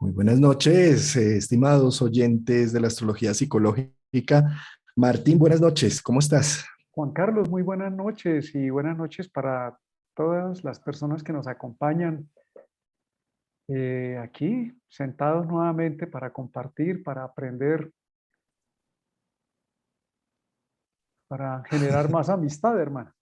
Muy buenas noches, estimados oyentes de la astrología psicológica. Martín, buenas noches, ¿cómo estás? Juan Carlos, muy buenas noches y buenas noches para todas las personas que nos acompañan aquí, sentados nuevamente para compartir, para aprender, para generar más amistad, hermano.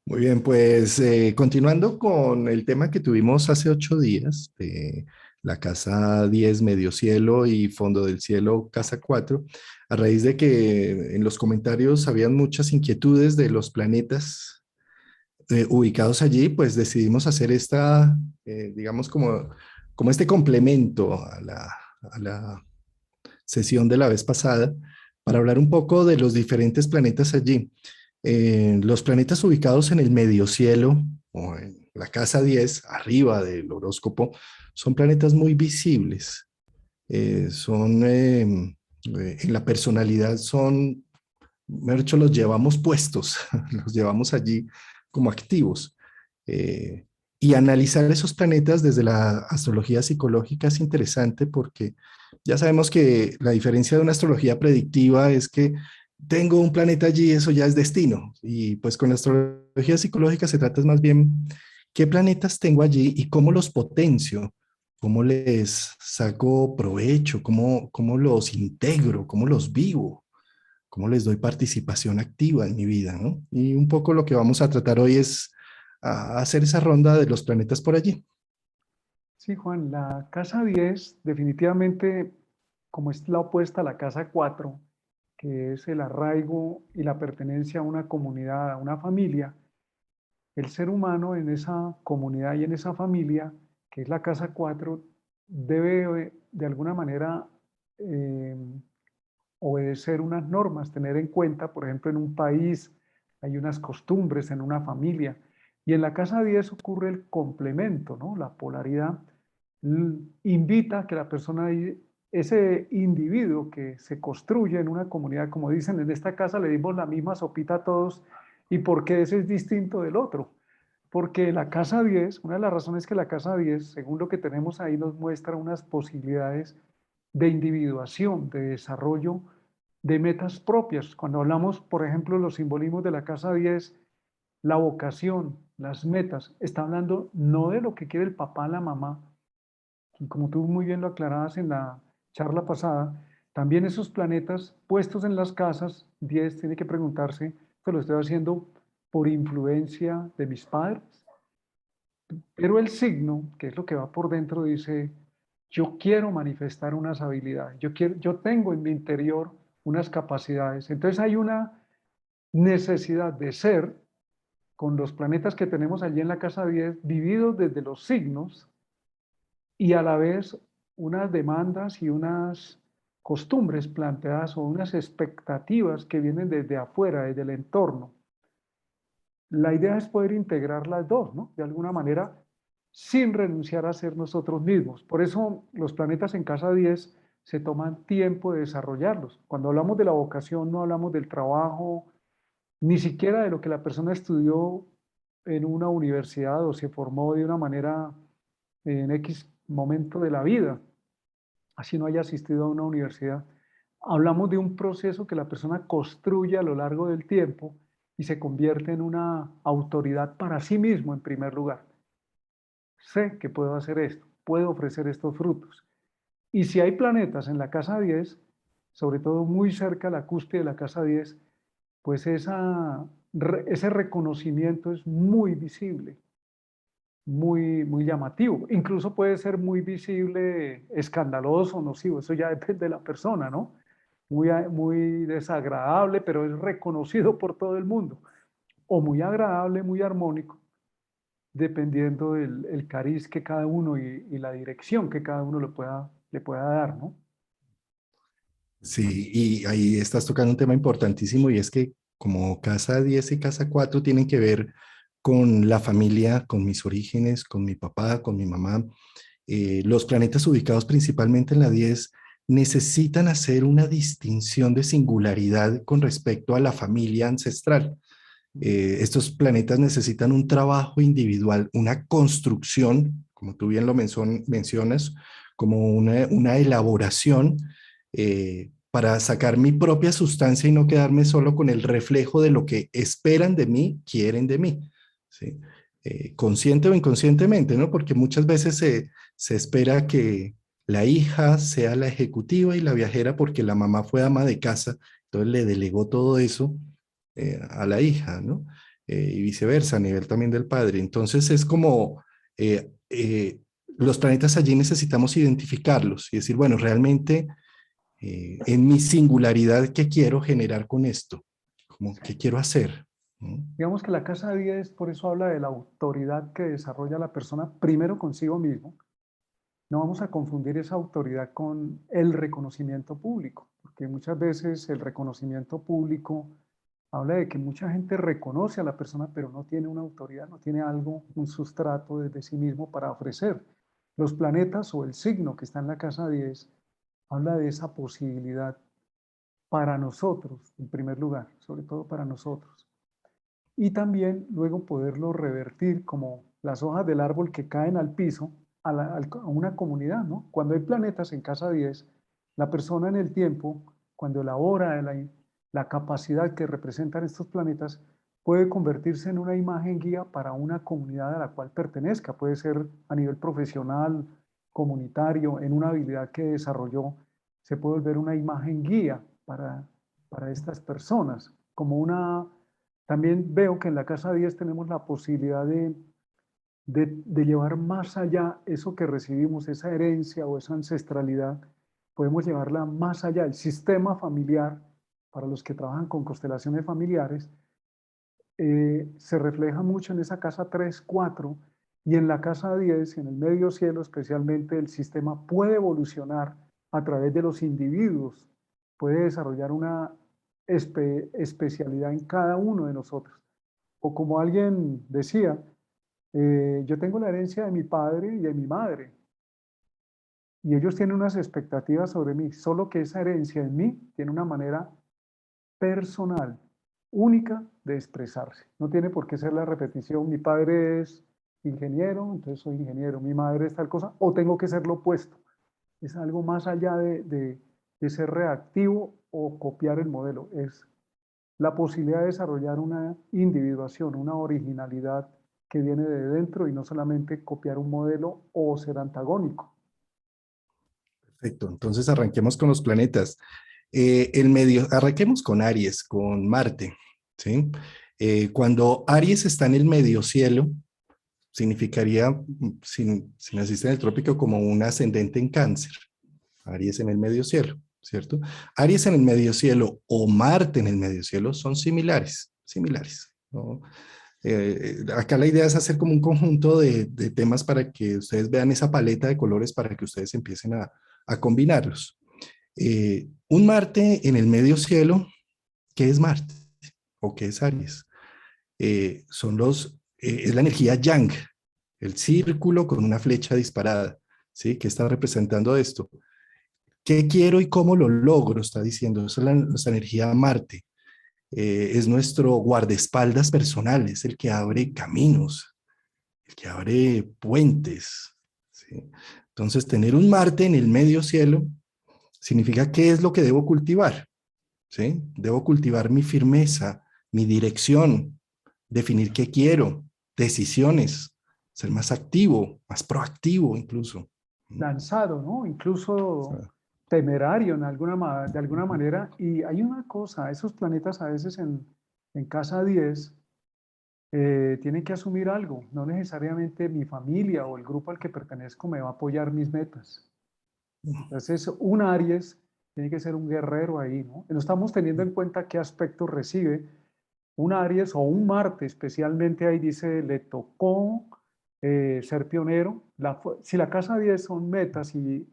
Muy bien, pues continuando con el tema que tuvimos hace 8 días de la casa 10 Medio Cielo y Fondo del Cielo casa 4, a raíz de que en los comentarios habían muchas inquietudes de los planetas ubicados allí, pues decidimos hacer digamos, como este complemento a la sesión de la vez pasada para hablar un poco de los diferentes planetas allí. Los planetas ubicados en el medio cielo o en la casa 10 arriba del horóscopo, son planetas muy visibles. En la personalidad son, mejor dicho, los llevamos puestos, los llevamos allí como activos. Eh, y analizar esos planetas desde la astrología psicológica es interesante porque ya sabemos que la diferencia de una astrología predictiva es que tengo un planeta allí, eso ya es destino. Y pues con la astrología psicológica se trata más bien qué planetas tengo allí y cómo los potencio, cómo les saco provecho, cómo los integro, cómo los vivo, cómo les doy participación activa en mi vida, ¿no? Y un poco lo que vamos a tratar hoy es hacer esa ronda de los planetas por allí. Sí, Juan, la casa 10 definitivamente, como es la opuesta a la casa 4, que es el arraigo y la pertenencia a una comunidad, a una familia, el ser humano en esa comunidad y en esa familia, que es la casa 4, debe de alguna manera eh, obedecer unas normas, tener en cuenta, por ejemplo, en un país hay unas costumbres, en una familia, y en la casa 10 ocurre el complemento, ¿no? La polaridad invita a que la persona, ese individuo que se construye en una comunidad, como dicen, en esta casa le dimos la misma sopita a todos, ¿y por qué ese es distinto del otro? Porque la casa 10, una de las razones que la casa 10, según lo que tenemos ahí, nos muestra unas posibilidades de individuación, de desarrollo de metas propias. Cuando hablamos, por ejemplo, de los simbolismos de la casa 10, la vocación, las metas, está hablando no de lo que quiere el papá, la mamá, y como tú muy bien lo aclarabas en la charla pasada, también esos planetas puestos en las casas 10 tiene que preguntarse, ¿esto lo estoy haciendo por influencia de mis padres? Pero el signo, que es lo que va por dentro, dice, yo quiero manifestar unas habilidades, yo tengo en mi interior unas capacidades. Entonces hay una necesidad de ser con los planetas que tenemos allí en la casa 10, vividos desde los signos y a la vez unas demandas y unas costumbres planteadas o unas expectativas que vienen desde afuera, desde el entorno. La idea es poder integrar las dos, ¿no? De alguna manera, sin renunciar a ser nosotros mismos. Por eso los planetas en casa 10 se toman tiempo de desarrollarlos. Cuando hablamos de la vocación, no hablamos del trabajo, ni siquiera de lo que la persona estudió en una universidad o se formó de una manera en X momento de la vida, así no haya asistido a una universidad. Hablamos de un proceso que la persona construye a lo largo del tiempo y se convierte en una autoridad para sí mismo en primer lugar. Sé que puedo hacer esto, puedo ofrecer estos frutos. Y si hay planetas en la casa 10, sobre todo muy cerca a la cúspide de la casa 10, pues ese reconocimiento es muy visible, muy llamativo. Incluso puede ser muy visible, escandaloso, nocivo, eso ya depende de la persona, ¿no? Muy desagradable, pero es reconocido por todo el mundo. O muy agradable, muy armónico, dependiendo del el cariz que cada uno y la dirección que cada uno le pueda dar, ¿no? Sí, y ahí estás tocando un tema importantísimo y es que como casa 10 y casa 4 tienen que ver con la familia, con mis orígenes, con mi papá, con mi mamá. Los planetas ubicados principalmente en la 10 necesitan hacer una distinción de singularidad con respecto a la familia ancestral. Estos planetas necesitan un trabajo individual, una construcción como tú bien lo mencionas, como una elaboración para sacar mi propia sustancia y no quedarme solo con el reflejo de lo que esperan de mí, quieren de mí, ¿sí? Consciente o inconscientemente, ¿no? Porque muchas veces se espera que la hija sea la ejecutiva y la viajera porque la mamá fue ama de casa, entonces le delegó todo eso a la hija, ¿no? Y viceversa, a nivel también del padre. Entonces es como los planetas allí necesitamos identificarlos y decir, bueno, realmente en mi singularidad, ¿qué quiero generar con esto? Como, ¿qué quiero hacer? ¿no? Digamos que la casa 10 por eso habla de la autoridad que desarrolla la persona primero consigo mismo. No vamos a confundir esa autoridad con el reconocimiento público, porque muchas veces el reconocimiento público habla de que mucha gente reconoce a la persona, pero no tiene una autoridad, no tiene algo, un sustrato desde sí mismo para ofrecer. Los planetas o el signo que está en la casa 10 habla de esa posibilidad para nosotros, en primer lugar, sobre todo para nosotros. Y también luego poderlo revertir como las hojas del árbol que caen al piso a una comunidad, ¿no? Cuando hay planetas en casa 10, la persona en el tiempo, cuando elabora la capacidad que representan estos planetas, puede convertirse en una imagen guía para una comunidad a la cual pertenezca. Puede ser a nivel profesional, comunitario, en una habilidad que desarrolló, se puede volver una imagen guía para estas personas, como una también veo que en la Casa 10 tenemos la posibilidad de llevar más allá eso que recibimos, esa herencia o esa ancestralidad, podemos llevarla más allá. El sistema familiar, para los que trabajan con constelaciones familiares, se refleja mucho en esa casa 3 4 y en la casa 10 en el medio cielo especialmente, el sistema puede evolucionar a través de los individuos, puede desarrollar una especialidad en cada uno de nosotros. O como alguien decía, yo tengo la herencia de mi padre y de mi madre, y ellos tienen unas expectativas sobre mí, solo que esa herencia en mí tiene una manera personal, única de expresarse. No tiene por qué ser la repetición, mi padre es ingeniero, entonces soy ingeniero, mi madre es tal cosa, o tengo que ser lo opuesto. Es algo más allá de ser reactivo o copiar el modelo, es la posibilidad de desarrollar una individuación, una originalidad que viene de dentro y no solamente copiar un modelo o ser antagónico. Perfecto, entonces arranquemos con los planetas. Arranquemos con Aries, con Marte, ¿sí? Cuando Aries está en el medio cielo, significaría, si naciste en el trópico, como un ascendente en Cáncer. Aries en el medio cielo, ¿cierto? Aries en el medio cielo o Marte en el medio cielo son similares, ¿no? Acá la idea es hacer como un conjunto de temas para que ustedes vean esa paleta de colores para que ustedes empiecen a combinarlos. Un Marte en el medio cielo, ¿qué es Marte? ¿O qué es Aries? Es la energía Yang, el círculo con una flecha disparada, ¿sí? ¿Qué está representando esto? ¿Qué quiero y cómo lo logro? Está diciendo, eso es nuestra energía Marte. Es nuestro guardaespaldas personal, es el que abre caminos, el que abre puentes, ¿sí? Entonces, tener un Marte en el medio cielo significa qué es lo que debo cultivar, ¿sí? Debo cultivar mi firmeza, mi dirección, definir qué quiero, decisiones, ser más activo, más proactivo incluso. Lanzado, ¿no? Incluso temerario de alguna manera. Y hay una cosa, esos planetas a veces en casa 10 tienen que asumir algo. No necesariamente mi familia o el grupo al que pertenezco me va a apoyar mis metas. Entonces, un Aries tiene que ser un guerrero ahí, ¿no? No estamos teniendo en cuenta qué aspectos recibe un Aries o un Marte, especialmente ahí dice, le tocó ser pionero. Si la casa 10 son metas y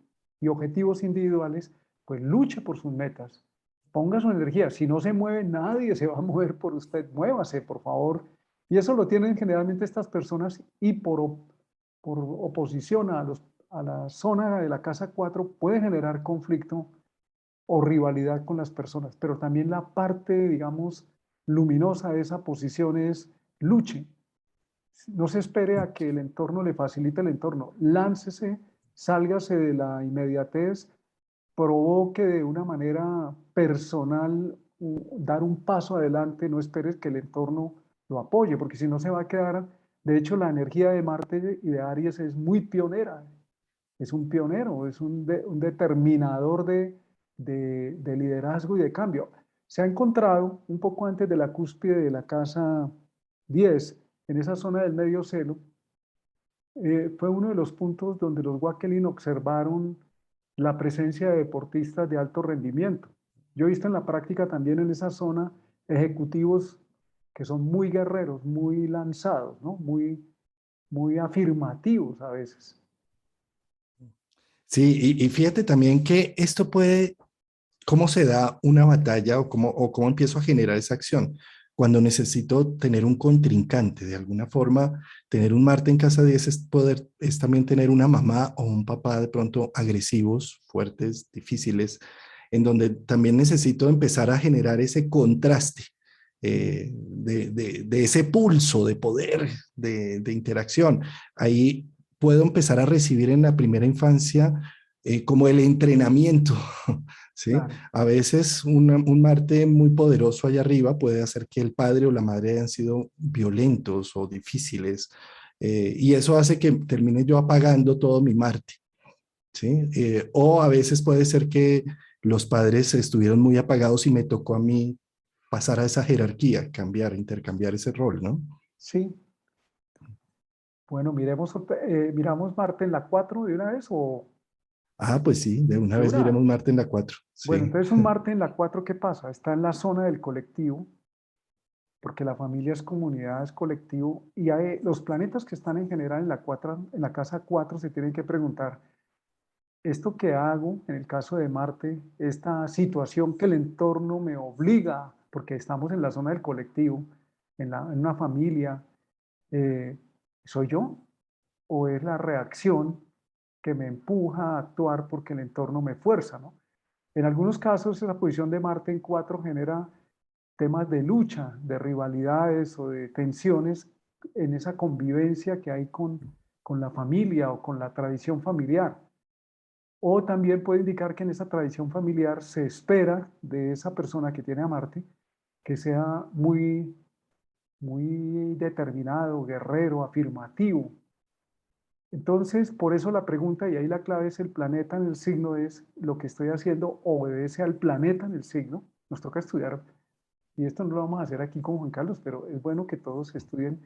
objetivos individuales, pues luche por sus metas. Ponga su energía. Si no se mueve, nadie se va a mover por usted. Muévase, por favor. Y eso lo tienen generalmente estas personas y por oposición a la zona de la casa 4 puede generar conflicto o rivalidad con las personas, pero también la parte, digamos, luminosa de esa posición es luche, No se espere a que el entorno le facilite el entorno. Láncese, sálgase de la inmediatez, provoque de una manera personal dar un paso adelante, no esperes que el entorno lo apoye, porque si no se va a quedar. De hecho, la energía de Marte y de Aries es muy pionera, es un pionero, es un determinador de liderazgo y de cambio. Se ha encontrado un poco antes de la cúspide de la casa 10, en esa zona del medio celo, fue uno de los puntos donde los Wakelin observaron la presencia de deportistas de alto rendimiento. Yo he visto en la práctica también en esa zona ejecutivos que son muy guerreros, muy lanzados, ¿no? Muy afirmativos a veces. Sí, y fíjate también que esto puede, cómo se da una batalla o cómo empiezo a generar esa acción. Cuando necesito tener un contrincante, de alguna forma, tener un Marte en casa 10 es también tener una mamá o un papá de pronto agresivos, fuertes, difíciles, en donde también necesito empezar a generar ese contraste de ese pulso de poder, de interacción. Ahí puedo empezar a recibir en la primera infancia como el entrenamiento, ¿sí? Claro. A veces un Marte muy poderoso allá arriba puede hacer que el padre o la madre hayan sido violentos o difíciles, y eso hace que termine yo apagando todo mi Marte, ¿sí? O a veces puede ser que los padres estuvieron muy apagados y me tocó a mí pasar a esa jerarquía, cambiar, intercambiar ese rol, ¿no? Sí. Bueno, miramos Marte en la 4 de una vez o Ah, pues sí, de una vez segura. miremos Marte en la 4. Bueno, Sí. entonces un Marte en la 4, ¿qué pasa? Está en la zona del colectivo, porque la familia es comunidad, es colectivo, y los planetas que están en general en la 4, en la casa 4 se tienen que preguntar, ¿esto que hago, en el caso de Marte, esta situación que el entorno me obliga, porque estamos en la zona del colectivo, en una familia, eh, ¿soy yo? ¿O es la reacción que me empuja a actuar porque el entorno me fuerza, ¿no? En algunos casos, esa posición de Marte en 4 genera temas de lucha, de rivalidades o de tensiones en esa convivencia que hay con la familia o con la tradición familiar. O también puede indicar que en esa tradición familiar se espera de esa persona que tiene a Marte que sea muy determinado, guerrero, afirmativo. Entonces, por eso la pregunta, y ahí la clave es el planeta en el signo, es lo que estoy haciendo obedece al planeta en el signo. Nos toca estudiar, y esto no lo vamos a hacer aquí con Juan Carlos, pero es bueno que todos estudien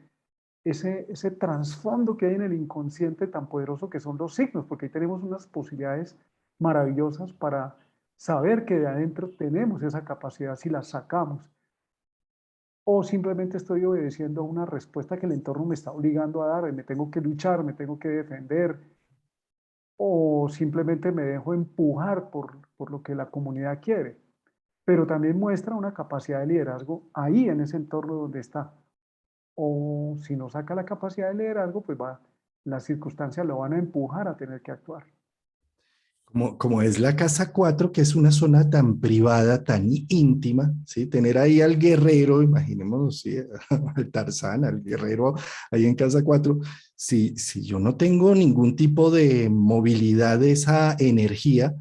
ese trasfondo que hay en el inconsciente tan poderoso que son los signos, porque ahí tenemos unas posibilidades maravillosas para saber que de adentro tenemos esa capacidad si la sacamos. O simplemente estoy obedeciendo a una respuesta que el entorno me está obligando a dar, y me tengo que luchar, me tengo que defender, o simplemente me dejo empujar por lo que la comunidad quiere. Pero también muestra una capacidad de liderazgo ahí en ese entorno donde está. O si no saca la capacidad de liderazgo, pues las circunstancias lo van a empujar a tener que actuar. Como es la casa 4, que es una zona tan privada, tan íntima, ¿sí? Tener ahí al guerrero, imaginémonos, ¿sí? Al Tarzán, al guerrero ahí en casa 4. Si yo no tengo ningún tipo de movilidad de esa energía,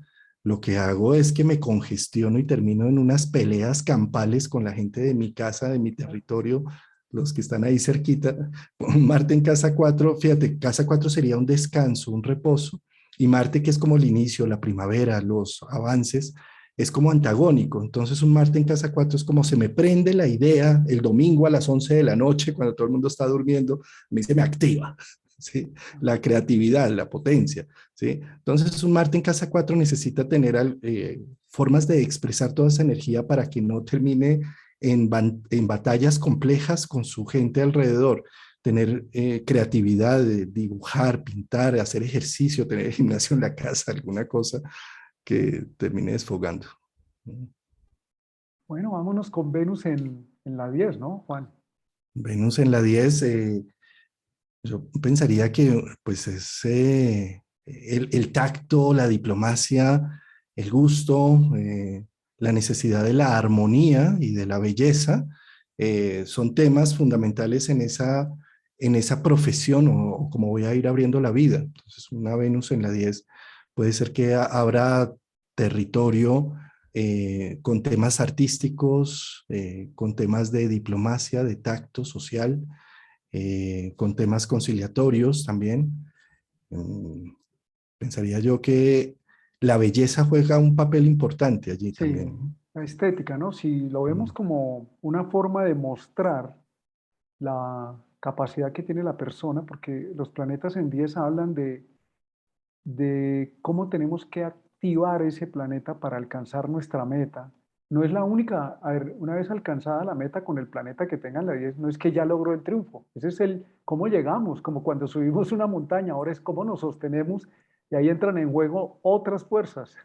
lo que hago es que me congestiono y termino en unas peleas campales con la gente de mi casa, de mi territorio, los que están ahí cerquita. Marte en casa 4, fíjate, casa 4 sería un descanso, un reposo, y Marte, que es como el inicio, la primavera, los avances, es como antagónico. Entonces un Marte en casa 4 es como se me prende la idea el domingo a las 11 de la noche, cuando todo el mundo está durmiendo, se me activa, ¿sí? La creatividad, la potencia, ¿sí? Entonces un Marte en casa 4 necesita tener formas de expresar toda esa energía para que no termine en batallas complejas con su gente alrededor, tener creatividad, de dibujar, pintar, hacer ejercicio, tener gimnasio en la casa, alguna cosa que termine desfogando. Bueno, vámonos con Venus en la 10, ¿no, Juan? Venus en la 10, yo pensaría que pues es el tacto, la diplomacia, el gusto, la necesidad de la armonía y de la belleza, son temas fundamentales en esa profesión o cómo voy a ir abriendo la vida. Entonces, una Venus en la 10 puede ser que abra territorio con temas artísticos, con temas de diplomacia, de tacto social, con temas conciliatorios también. Mm, Pensaría yo que la belleza juega un papel importante allí Sí, también. la estética, ¿no? Si lo vemos Mm, como una forma de mostrar la capacidad que tiene la persona, porque los planetas en 10 hablan de cómo tenemos que activar ese planeta para alcanzar nuestra meta. No es la única, a ver, una vez alcanzada la meta con el planeta que tenga en la 10, no es que ya logró el triunfo, ese es el cómo llegamos, como cuando subimos una montaña, ahora es cómo nos sostenemos y ahí entran en juego otras fuerzas.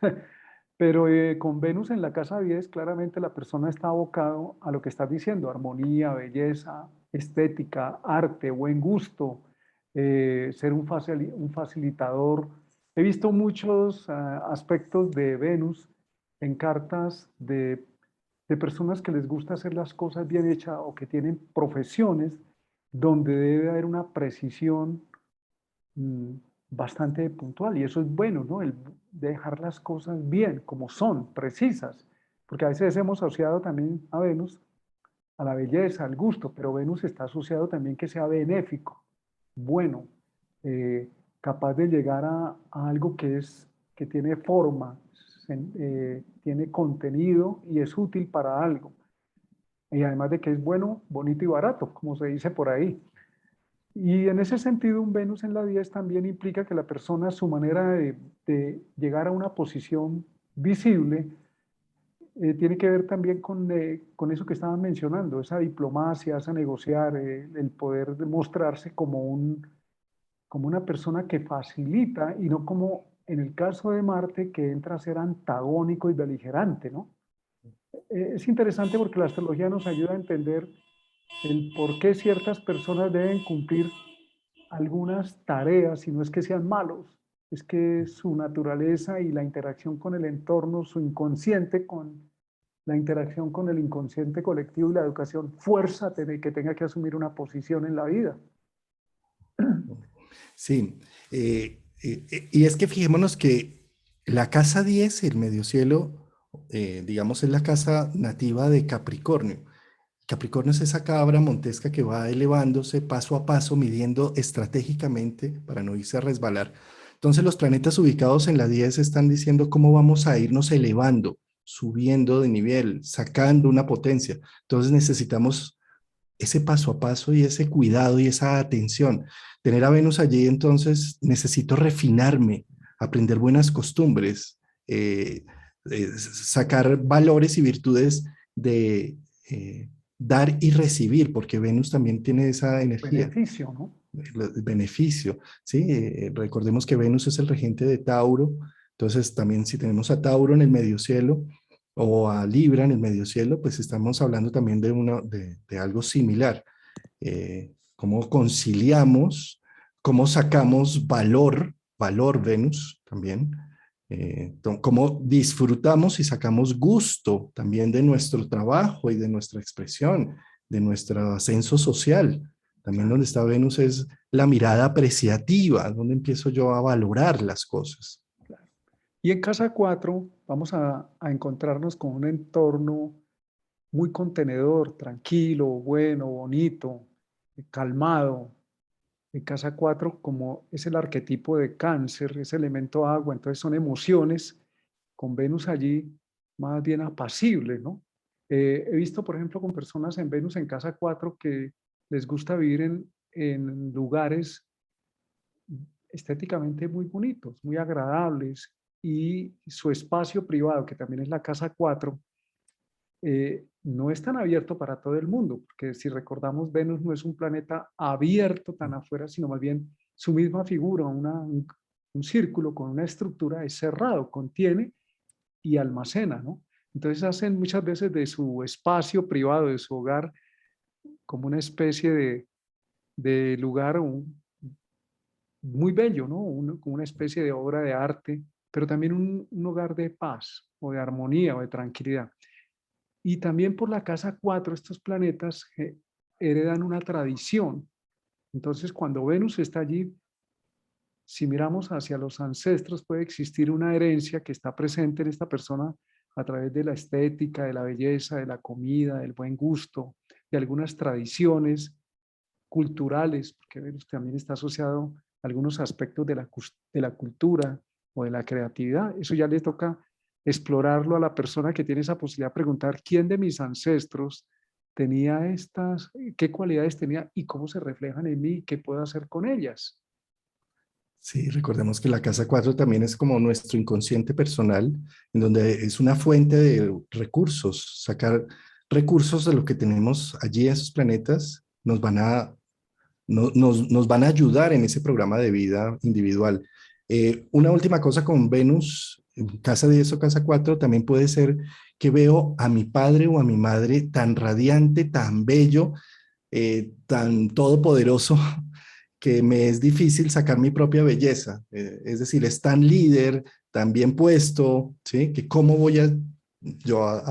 Pero con Venus en la casa 10, claramente la persona está abocado a lo que estás diciendo, armonía, belleza, estética, arte, buen gusto, ser un facilitador. He visto muchos aspectos de Venus en cartas de personas que les gusta hacer las cosas bien hechas o que tienen profesiones donde debe haber una precisión mm, bastante puntual y eso es bueno, ¿no? El dejar las cosas bien, como son, precisas, porque a veces hemos asociado también a Venus a la belleza, al gusto, pero Venus está asociado también que sea benéfico, bueno, eh, capaz de llegar a algo que tiene forma, tiene contenido y es útil para algo. Y además de que es bueno, bonito y barato, como se dice por ahí. Y en ese sentido, un Venus en la 10 también implica que la persona, su manera de llegar a una posición visible, tiene que ver también con eso que estaban mencionando, esa diplomacia, esa negociar, el poder mostrarse como una persona que facilita y no como en el caso de Marte, que entra a ser antagónico y beligerante, ¿no? Es interesante porque la astrología nos ayuda a entender el por qué ciertas personas deben cumplir algunas tareas, y no es que sean malos, es que su naturaleza y la interacción con el entorno, su inconsciente con la interacción con el inconsciente colectivo y la educación fuerza que tenga que asumir una posición en la vida. Sí, y es que fijémonos que la casa 10, el medio cielo, digamos, es la casa nativa de Capricornio. Capricornio es esa cabra montesca que va elevándose paso a paso, midiendo estratégicamente para no irse a resbalar. Entonces los planetas ubicados en la 10 están diciendo cómo vamos a irnos elevando, subiendo de nivel, sacando una potencia. Entonces necesitamos ese paso a paso y ese cuidado y esa atención. Tener a Venus allí, entonces necesito refinarme, aprender buenas costumbres, sacar valores y virtudes de dar y recibir, porque Venus también tiene esa energía, Beneficio, ¿no? el beneficio, ¿sí? Recordemos que Venus es el regente de Tauro, entonces también si tenemos a Tauro en el medio cielo o a Libra en el medio cielo, pues estamos hablando también de algo similar. Cómo conciliamos, cómo sacamos valor Venus también, cómo disfrutamos y sacamos gusto también de nuestro trabajo y de nuestra expresión, de nuestro ascenso social. También Claro, donde está Venus es la mirada apreciativa, donde empiezo yo a valorar las cosas. claro. Y en casa 4 vamos a encontrarnos con un entorno muy contenedor, tranquilo, bueno, bonito, calmado. En casa 4 como es el arquetipo de cáncer, es elemento agua, entonces son emociones, con Venus allí más bien apacibles, ¿no? He visto, por ejemplo, con personas en Venus en casa 4 que les gusta vivir en lugares estéticamente muy bonitos, muy agradables, y su espacio privado, que también es la casa 4 no es tan abierto para todo el mundo, porque si recordamos, Venus no es un planeta abierto tan afuera, sino más bien su misma figura, un círculo con una estructura es cerrado, contiene y almacena, ¿no? Entonces hacen muchas veces de su espacio privado, de su hogar, como una especie de lugar muy bello, ¿no? Como una especie de obra de arte, pero también un hogar de paz o de armonía o de tranquilidad. Y también por la casa 4 estos planetas heredan una tradición. Entonces, cuando Venus está allí, si miramos hacia los ancestros, puede existir una herencia que está presente en esta persona a través de la estética, de la belleza, de la comida, del buen gusto, de algunas tradiciones culturales, porque Venus también está asociado a algunos aspectos de la cultura o de la creatividad. Eso ya le toca explorarlo a la persona que tiene esa posibilidad de preguntar quién de mis ancestros tenía estas, qué cualidades tenía y cómo se reflejan en mí, qué puedo hacer con ellas. Sí, recordemos que la casa 4 también es como nuestro inconsciente personal, en donde es una fuente de recursos. Sacar recursos de lo que tenemos allí en esos planetas nos van a ayudar en ese programa de vida individual. Una última cosa con Venus, en casa 10 o casa 4 también puede ser que veo a mi padre o a mi madre tan radiante, tan bello, tan todopoderoso, que me es difícil sacar mi propia belleza. Es decir, es tan líder, tan bien puesto, ¿sí? Que cómo voy a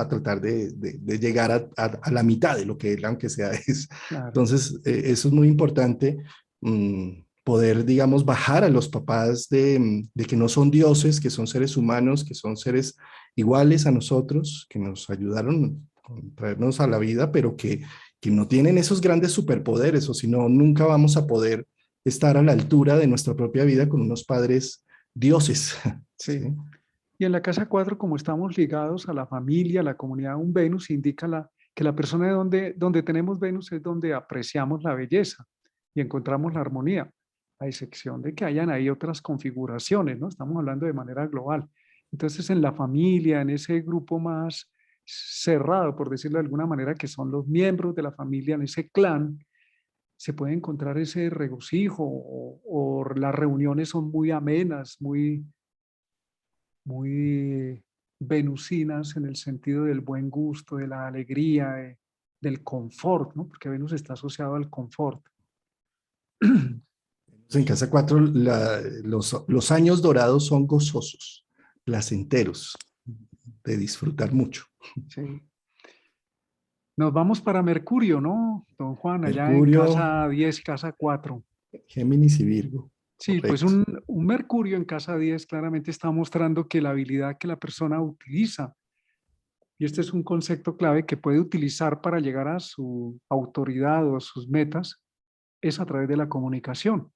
tratar de llegar a la mitad de lo que él, aunque sea, es. Claro, Entonces, eso es muy importante, poder, digamos, bajar a los papás de que no son dioses, que son seres humanos, que son seres iguales a nosotros, que nos ayudaron a traernos a la vida, pero que no tienen esos grandes superpoderes, o si no, nunca vamos a poder estar a la altura de nuestra propia vida con unos padres dioses. ¿Sí? sí. Y en la casa 4 como estamos ligados a la familia, a la comunidad, un Venus indica que la persona de donde tenemos Venus es donde apreciamos la belleza y encontramos la armonía, a excepción de que hayan ahí otras configuraciones, ¿no? Estamos hablando de manera global. Entonces, en la familia, en ese grupo más cerrado, por decirlo de alguna manera, que son los miembros de la familia, en ese clan, se puede encontrar ese regocijo o las reuniones son muy amenas, muy venusinas en el sentido del buen gusto, de la alegría, del confort, ¿no? Porque Venus está asociado al confort. En casa 4 los años dorados son gozosos, placenteros, de disfrutar mucho. Sí. Nos vamos para Mercurio, ¿no, don Juan? Allá en Mercurio, casa 10, casa 4. Géminis y Virgo, Sí, pues correcto. un Mercurio en casa 10 claramente está mostrando que la habilidad que la persona utiliza, y este es un concepto clave que puede utilizar para llegar a su autoridad o a sus metas, es a través de la comunicación.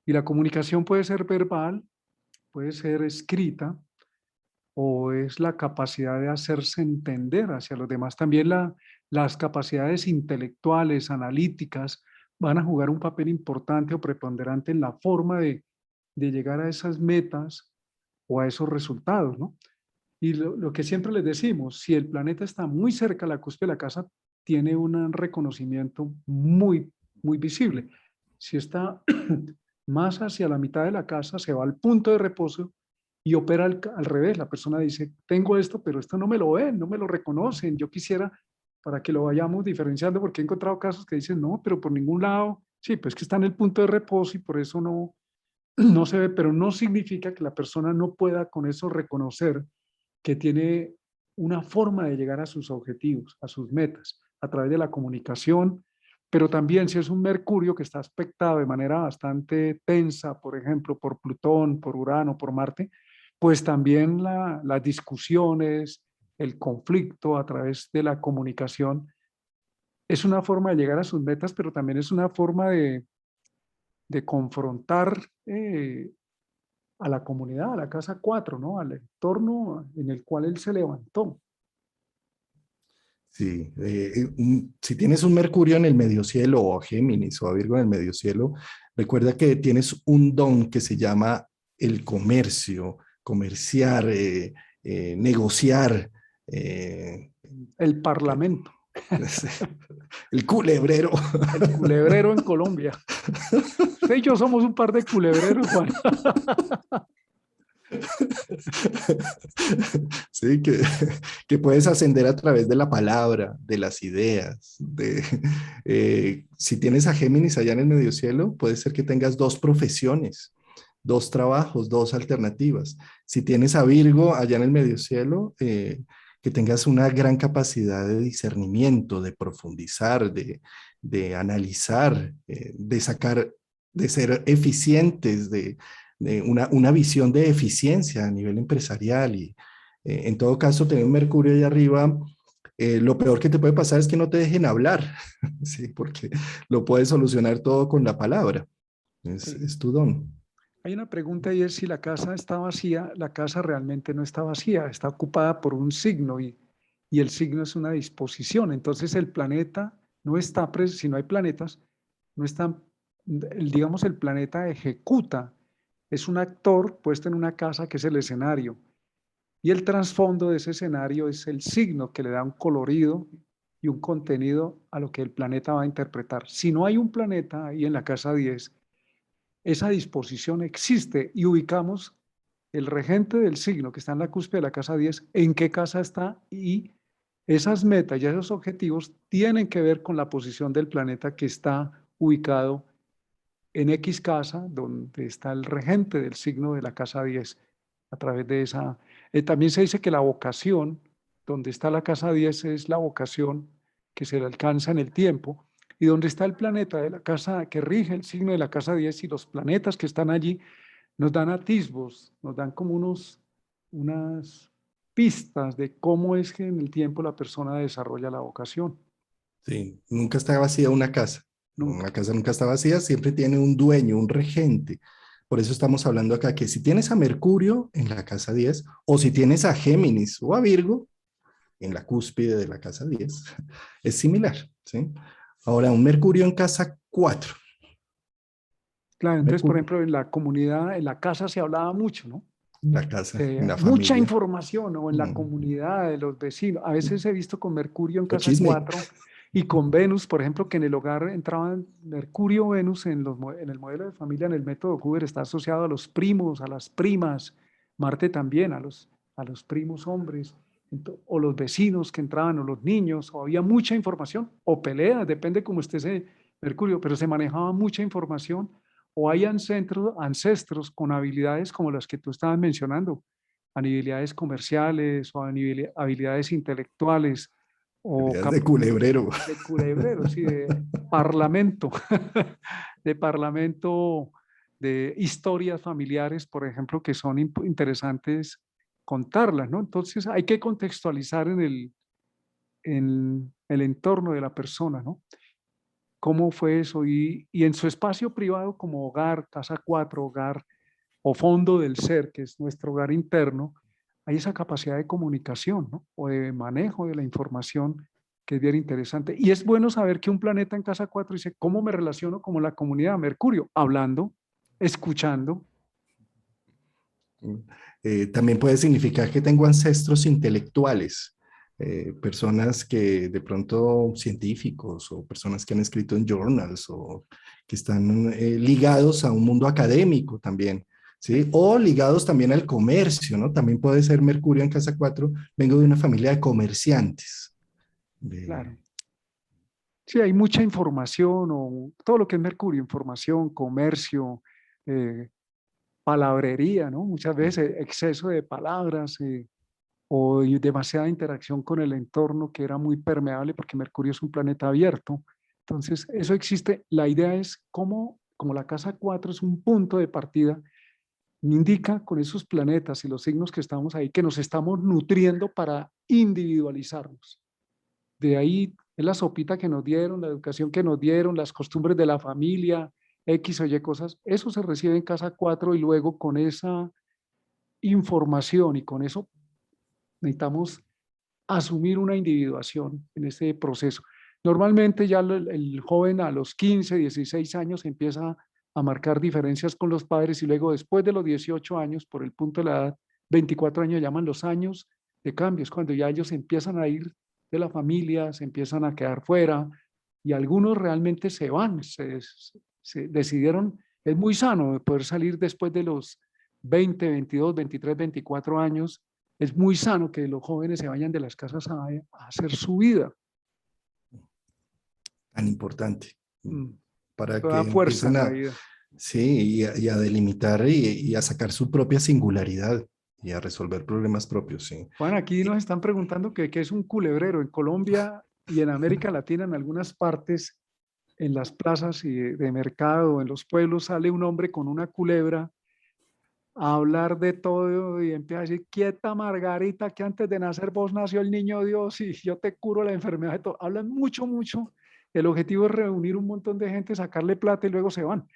Y la comunicación puede ser verbal, puede ser escrita o es la capacidad de hacerse entender hacia los demás. También las capacidades intelectuales, analíticas, van a jugar un papel importante o preponderante en la forma de llegar a esas metas o a esos resultados, ¿no? Y lo que siempre les decimos, si el planeta está muy cerca a la cúspide de la casa, tiene un reconocimiento muy visible. Si está más hacia la mitad de la casa, se va al punto de reposo y opera al revés. La persona dice, tengo esto, pero esto no me lo ven, no me lo reconocen. Yo quisiera para que lo vayamos diferenciando, porque he encontrado casos que dicen, no, pero por ningún lado, sí, pues que está en el punto de reposo y por eso no se ve, pero no significa que la persona no pueda con eso reconocer que tiene una forma de llegar a sus objetivos, a sus metas, a través de la comunicación, pero también si es un Mercurio que está aspectado de manera bastante tensa, por ejemplo, por Plutón, por Urano, por Marte, pues también las discusiones, el conflicto a través de la comunicación es una forma de llegar a sus metas, pero también es una forma de confrontar a la comunidad, a la casa 4, ¿no? Al entorno en el cual él se levantó. Sí, si tienes un Mercurio en el medio cielo o a Géminis o a Virgo en el medio cielo, recuerda que tienes un don que se llama el comercio, comerciar, negociar, eh, El Parlamento, el culebrero. el culebrero en Colombia. Usted y yo somos un par de culebreros, Juan. Sí, que puedes ascender a través de la palabra, de las ideas. Si tienes a Géminis allá en el medio cielo, puede ser que tengas dos profesiones, dos trabajos, dos alternativas. Si tienes a Virgo allá en el medio cielo, que tengas una gran capacidad de discernimiento, de profundizar, de analizar, de sacar, de ser eficientes, de una visión de eficiencia a nivel empresarial y en todo caso tener un Mercurio ahí arriba, lo peor que te puede pasar es que no te dejen hablar, ¿sí? Porque lo puedes solucionar todo con la palabra, Sí. es tu don. Hay una pregunta y es si la casa está vacía. La casa realmente no está vacía, está ocupada por un signo y el signo es una disposición. Entonces el planeta no está, si no hay planetas, no está, digamos, el planeta ejecuta, es un actor puesto en una casa que es el escenario. Y el trasfondo de ese escenario es el signo que le da un colorido y un contenido a lo que el planeta va a interpretar. Si no hay un planeta ahí en la casa 10, esa disposición existe y ubicamos el regente del signo que está en la cúspide de la casa 10, en qué casa está y esas metas y esos objetivos tienen que ver con la posición del planeta que está ubicado en X casa, donde está el regente del signo de la casa 10. A través de esa, también se dice que la vocación, donde está la casa 10, es la vocación que se le alcanza en el tiempo, y donde está el planeta de la casa que rige el signo de la casa 10 y los planetas que están allí, nos dan atisbos, nos dan como unas pistas de cómo es que en el tiempo la persona desarrolla la vocación. Sí, nunca está vacía una casa. Una Nunca. casa nunca está vacía, siempre tiene un dueño, un regente. Por eso estamos hablando acá que si tienes a Mercurio en la casa 10 o si tienes a Géminis o a Virgo en la cúspide de la casa 10 es similar, ¿sí? Ahora, un Mercurio en casa 4. Claro, entonces, por Mercurio ejemplo, en la comunidad, en la casa se hablaba mucho, ¿no? en la casa, en la Mucha familia. información o en la Mm. comunidad de los vecinos. A veces he visto con Mercurio en O casa chisme. 4 y con Venus, por ejemplo, que en el hogar entraban Mercurio, Venus en el modelo de familia, en el método Huber, está asociado a los primos, a las primas, Marte también, a los primos hombres, o los vecinos que entraban, o los niños, o había mucha información, o peleas, depende cómo esté ese Mercurio, pero se manejaba mucha información, o hay ancestros con habilidades como las que tú estabas mencionando, habilidades comerciales o habilidades intelectuales o De culebrero. de culebrero, sí, de parlamento, de parlamento, de historias familiares, por ejemplo, que son interesantes contarlas, ¿no? Entonces hay que contextualizar en el entorno de la persona, ¿no? ¿Cómo fue eso? Y en su espacio privado como hogar, casa 4 hogar o fondo del ser, que es nuestro hogar interno, hay esa capacidad de comunicación, ¿no? O de manejo de la información que es bien interesante. Y es bueno saber que un planeta en casa 4 dice, ¿cómo me relaciono con la comunidad? Mercurio, hablando, escuchando. También puede significar que tengo ancestros intelectuales, personas que de pronto científicos o personas que han escrito en journals o que están ligados a un mundo académico también, ¿sí? Sí, O ligados también al comercio, ¿no? También puede ser Mercurio en casa 4. Vengo de una familia de comerciantes. claro. Sí, hay mucha información o todo lo que es Mercurio, información, comercio, eh, palabrería, ¿no? Muchas veces exceso de palabras, demasiada interacción con el entorno que era muy permeable porque Mercurio es un planeta abierto. Entonces, eso existe. La idea es cómo, como la casa 4 es un punto de partida, indica con esos planetas y los signos que estamos ahí que nos estamos nutriendo para individualizarnos. De ahí es la sopita que nos dieron, la educación que nos dieron, las costumbres de la familia, X o Y cosas. Eso se recibe en casa 4 y luego con esa información y con eso necesitamos asumir una individuación en este proceso. Normalmente ya el joven a los 15, 16 años empieza a marcar diferencias con los padres y luego después de los 18 años, por el punto de la edad, 24 años llaman los años de cambios, cuando ya ellos empiezan a ir de la familia, se empiezan a quedar fuera y algunos realmente se van, se decidieron, es muy sano poder salir después de los 20, 22, 23, 24 años, es muy sano que los jóvenes se vayan de las casas a hacer su vida. Tan importante Mm, para Eso da que fuerza empiecen en la a, vida. sí, y a delimitar y a sacar su propia singularidad y a resolver problemas propios, sí. Juan, aquí nos están preguntando qué es un culebrero. En Colombia y en América Latina, en algunas partes, en las plazas y de mercado, en los pueblos, sale un hombre con una culebra a hablar de todo y empieza a decir, quieta Margarita, que antes de nacer vos nació el niño Dios y yo te curo la enfermedad de todo. Hablan mucho, mucho. El objetivo es reunir un montón de gente, sacarle plata y luego se van.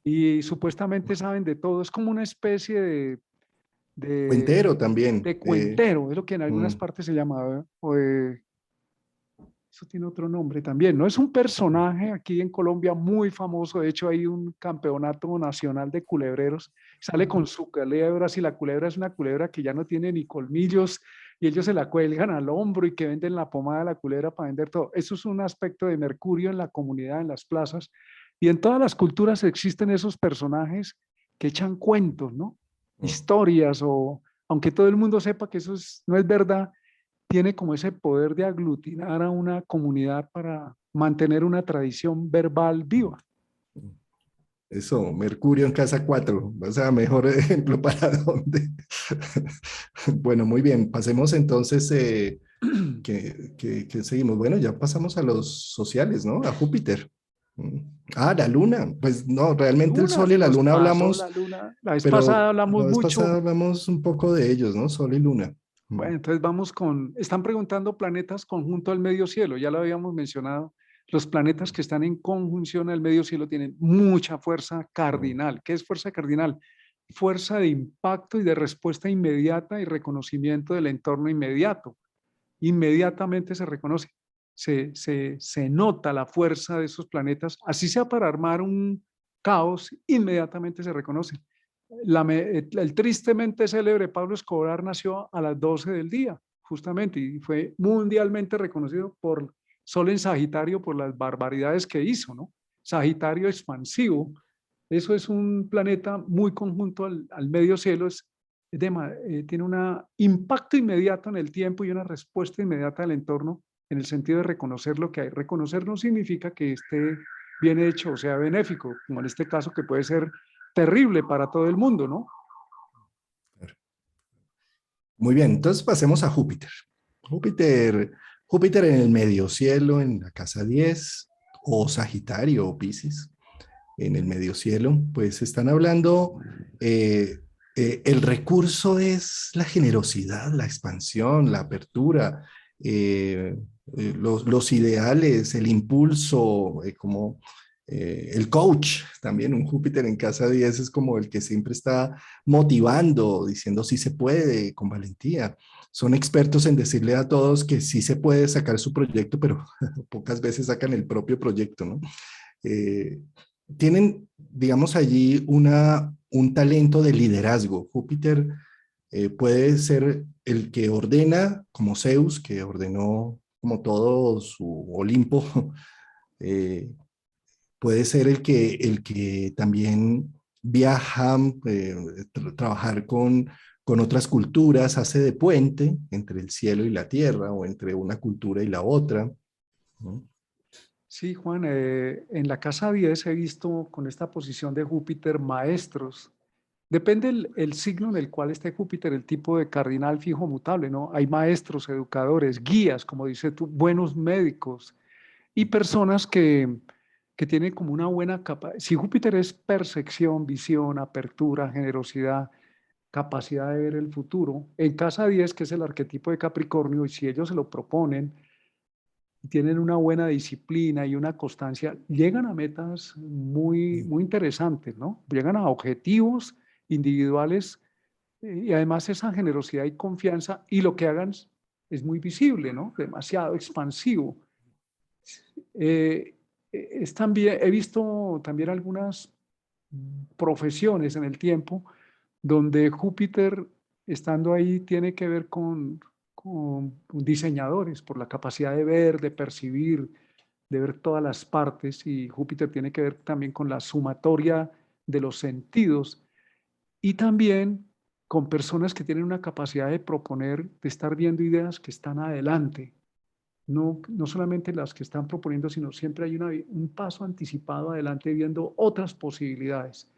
Y supuestamente saben de todo. Es como una especie de, Cuentero también. de cuentero, es lo que en Mm, algunas partes se llamaba, o de, eso tiene otro nombre también, ¿no? Es un personaje aquí en Colombia muy famoso, de hecho hay un campeonato nacional de culebreros, sale con su culebra, si la culebra es una culebra que ya no tiene ni colmillos y ellos se la cuelgan al hombro y que venden la pomada de la culebra para vender todo. Eso es un aspecto de Mercurio en la comunidad, en las plazas, y en todas las culturas existen esos personajes que echan cuentos, ¿no? mm. Historias o, aunque todo el mundo sepa que eso no es verdad, tiene como ese poder de aglutinar a una comunidad para mantener una tradición verbal viva. Eso, Mercurio en casa 4. O sea, mejor ejemplo para dónde. Bueno, muy bien. Pasemos entonces, ¿qué seguimos? Bueno, ya pasamos a los sociales, ¿no? A Júpiter. Mm. Ah, la luna. Pues no, realmente el Luna, Sol y se la nos Luna pasó la hablamos, luna. La vez pasada pero hablamos la vez mucho. pasada hablamos un poco de ellos, ¿no? Sol y Luna. Mm. Bueno, entonces vamos con, están preguntando planetas conjunto al medio cielo, ya lo habíamos mencionado. Los planetas que están en conjunción al medio cielo tienen mucha fuerza Mm. cardinal. ¿Qué es fuerza cardinal? Fuerza de impacto y de respuesta inmediata y reconocimiento del entorno inmediato. Inmediatamente se reconoce, se nota la fuerza de esos planetas, así sea para armar un caos, inmediatamente se reconoce. El tristemente célebre Pablo Escobar nació a las 12 del día, justamente, y fue mundialmente reconocido por Sol en Sagitario por las barbaridades que hizo, ¿no? Sagitario expansivo, eso es un planeta muy conjunto al medio cielo, tiene un impacto inmediato en el tiempo y una respuesta inmediata del entorno en el sentido de reconocer lo que hay. Reconocer no significa que esté bien hecho o sea benéfico, como en este caso que puede ser terrible para todo el mundo, ¿no? Muy bien, entonces pasemos a Júpiter. Júpiter, Júpiter en el medio cielo, en la casa 10, o Sagitario o Piscis, en el medio cielo, pues están hablando, eh, el recurso es la generosidad, la expansión, la apertura, los ideales, el impulso, como el coach, también un Júpiter en casa 10 es como el que siempre está motivando, diciendo sí se puede, con valentía. Son expertos en decirle a todos que sí se puede sacar su proyecto, pero pocas veces sacan el propio proyecto, ¿no? Eh, tienen, digamos, allí un talento de liderazgo. Júpiter puede ser el que ordena, como Zeus, que ordenó como todo su Olimpo, eh, puede ser el que también viaja, trabajar con otras culturas, hace de puente entre el cielo y la tierra o entre una cultura y la otra, ¿no? Sí, Juan, en la casa 10 he visto con esta posición de Júpiter maestros. Depende el signo en el cual esté Júpiter, el tipo de cardinal fijo mutable, ¿no? Hay maestros, educadores, guías, como dices tú, buenos médicos y personas que tienen como una buena capacidad. Si Júpiter es percepción, visión, apertura, generosidad, capacidad de ver el futuro, en casa 10, que es el arquetipo de Capricornio, y si ellos se lo proponen, tienen una buena disciplina y una constancia, llegan a metas muy, muy interesantes, ¿no? Llegan a objetivos individuales y además esa generosidad y confianza y lo que hagan es muy visible, ¿no? Demasiado expansivo. Eh, es también, he visto también algunas profesiones en el tiempo donde Júpiter, estando ahí, tiene que ver con diseñadores, por la capacidad de ver, de percibir, de ver todas las partes, y Júpiter tiene que ver también con la sumatoria de los sentidos, y también con personas que tienen una capacidad de proponer, de estar viendo ideas que están adelante, no solamente las que están proponiendo, sino siempre hay un paso anticipado adelante viendo otras posibilidades.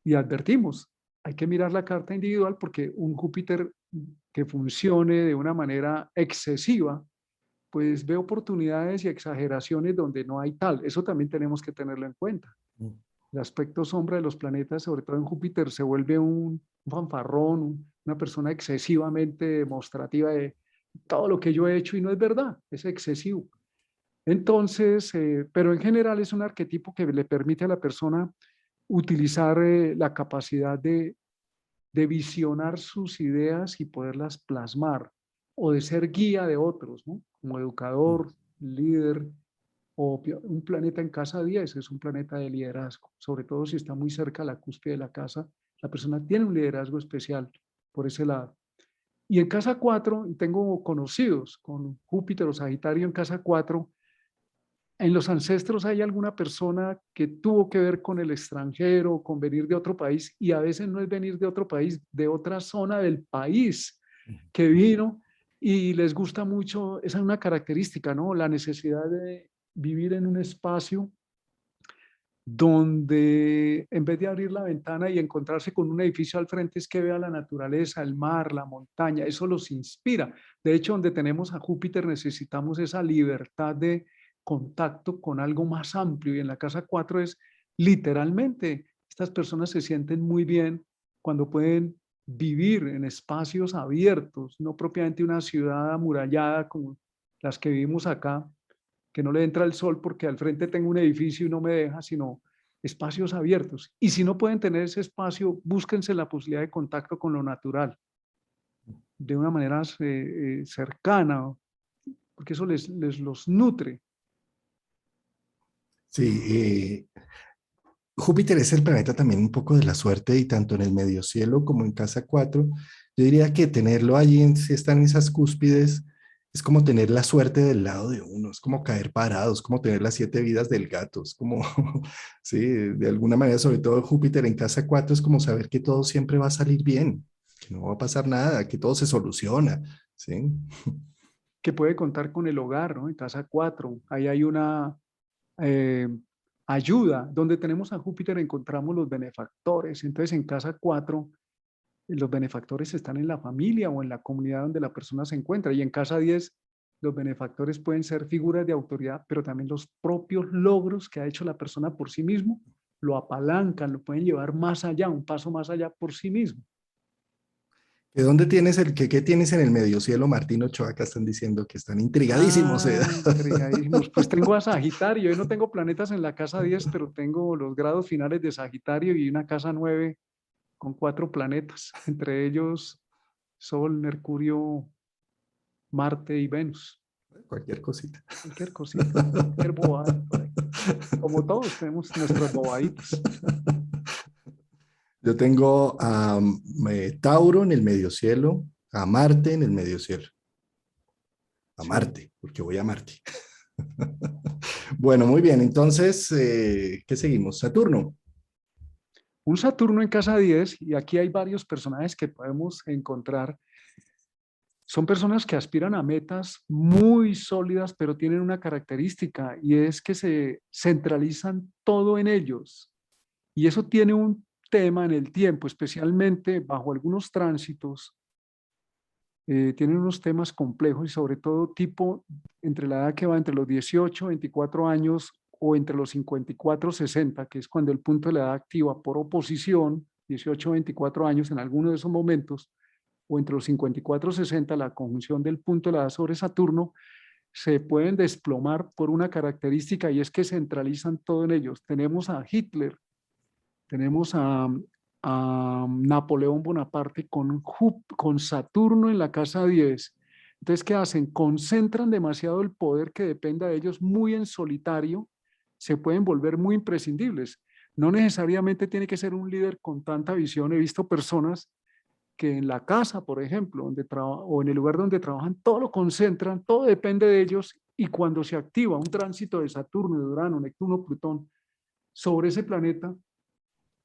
Y advertimos, hay que mirar la carta individual porque un Júpiter que funcione de una manera excesiva pues ve oportunidades y exageraciones donde no hay tal. Eso también tenemos que tenerlo en cuenta. El aspecto sombra de los planetas, sobre todo en Júpiter, se vuelve un fanfarrón, una persona excesivamente demostrativa de todo lo que yo he hecho y no es verdad, es excesivo. Entonces, pero en general es un arquetipo que le permite a la persona utilizar la capacidad de visionar sus ideas y poderlas plasmar, o de ser guía de otros, ¿no? Como educador, líder, o un planeta en casa 10 es un planeta de liderazgo, sobre todo si está muy cerca a la cúspide de la casa, la persona tiene un liderazgo especial por ese lado. Y en casa 4 tengo conocidos con Júpiter o Sagitario en casa 4. ¿En los ancestros hay alguna persona que tuvo que ver con el extranjero, con venir de otro país? Y a veces no es venir de otro país, de otra zona del país que vino y les gusta mucho, esa es una característica, ¿no? La necesidad de vivir en un espacio donde en vez de abrir la ventana y encontrarse con un edificio al frente, es que vea la naturaleza, el mar, la montaña, eso los inspira. De hecho, donde tenemos a Júpiter necesitamos esa libertad de contacto con algo más amplio, y en la casa 4 es literalmente, estas personas se sienten muy bien cuando pueden vivir en espacios abiertos, no propiamente una ciudad amurallada como las que vivimos acá, que no le entra el sol porque al frente tengo un edificio y no me deja, sino espacios abiertos. Y si no pueden tener ese espacio, búsquense la posibilidad de contacto con lo natural, de una manera cercana, porque eso les los nutre. Sí, Júpiter es el planeta también un poco de la suerte y tanto en el medio cielo como en casa 4, yo diría que tenerlo allí, si están en esas cúspides, es como tener la suerte del lado de uno, es como caer parados, como tener las 7 vidas del gato, es como, sí, de alguna manera, sobre todo Júpiter en casa 4 es como saber que todo siempre va a salir bien, que no va a pasar nada, que todo se soluciona, ¿sí? Que puede contar con el hogar, ¿no? En casa 4, ahí hay una eh, ayuda. Donde tenemos a Júpiter encontramos los benefactores. Entonces, en casa 4 los benefactores están en la familia o en la comunidad donde la persona se encuentra. Y en casa 10 los benefactores pueden ser figuras de autoridad, pero también los propios logros que ha hecho la persona por sí mismo lo apalancan, lo pueden llevar más allá, un paso más allá por sí mismo. ¿De dónde tienes qué tienes en el medio cielo, Martín Ochoa? Acá están diciendo que están intrigadísimos. Intrigadísimos. Pues tengo a Sagitario. Yo no tengo planetas en la casa 10, pero tengo los grados finales de Sagitario y una casa 9 con 4 planetas, entre ellos Sol, Mercurio, Marte y Venus. Cualquier cosita. Cualquier cosita, cualquier bobada por ahí. Como todos tenemos nuestras bobaditas. Yo tengo a Tauro en el medio cielo, a Marte en el medio cielo. A Sí. Marte, porque voy a Marte. Bueno, muy bien. Entonces, ¿qué seguimos? Saturno. Un Saturno en casa 10, y aquí hay varios personajes que podemos encontrar. Son personas que aspiran a metas muy sólidas, pero tienen una característica y es que se centralizan todo en ellos. Y eso tiene un tema en el tiempo, especialmente bajo algunos tránsitos. Tienen unos temas complejos y sobre todo tipo entre la edad que va entre los 18, 24 años o entre los 54, 60, que es cuando el punto de la edad activa por oposición, 18, 24 años en alguno de esos momentos, o entre los 54, 60, la conjunción del punto de la edad sobre Saturno, se pueden desplomar por una característica y es que centralizan todo en ellos. Tenemos a Hitler, tenemos a Napoleón Bonaparte con Saturno en la casa 10. Entonces, ¿qué hacen? Concentran demasiado el poder que dependa de ellos muy en solitario, se pueden volver muy imprescindibles. No necesariamente tiene que ser un líder con tanta visión. He visto personas que en la casa, por ejemplo, o en el lugar donde trabajan, todo lo concentran, todo depende de ellos, y cuando se activa un tránsito de Saturno, de Urano, Neptuno, Plutón sobre ese planeta,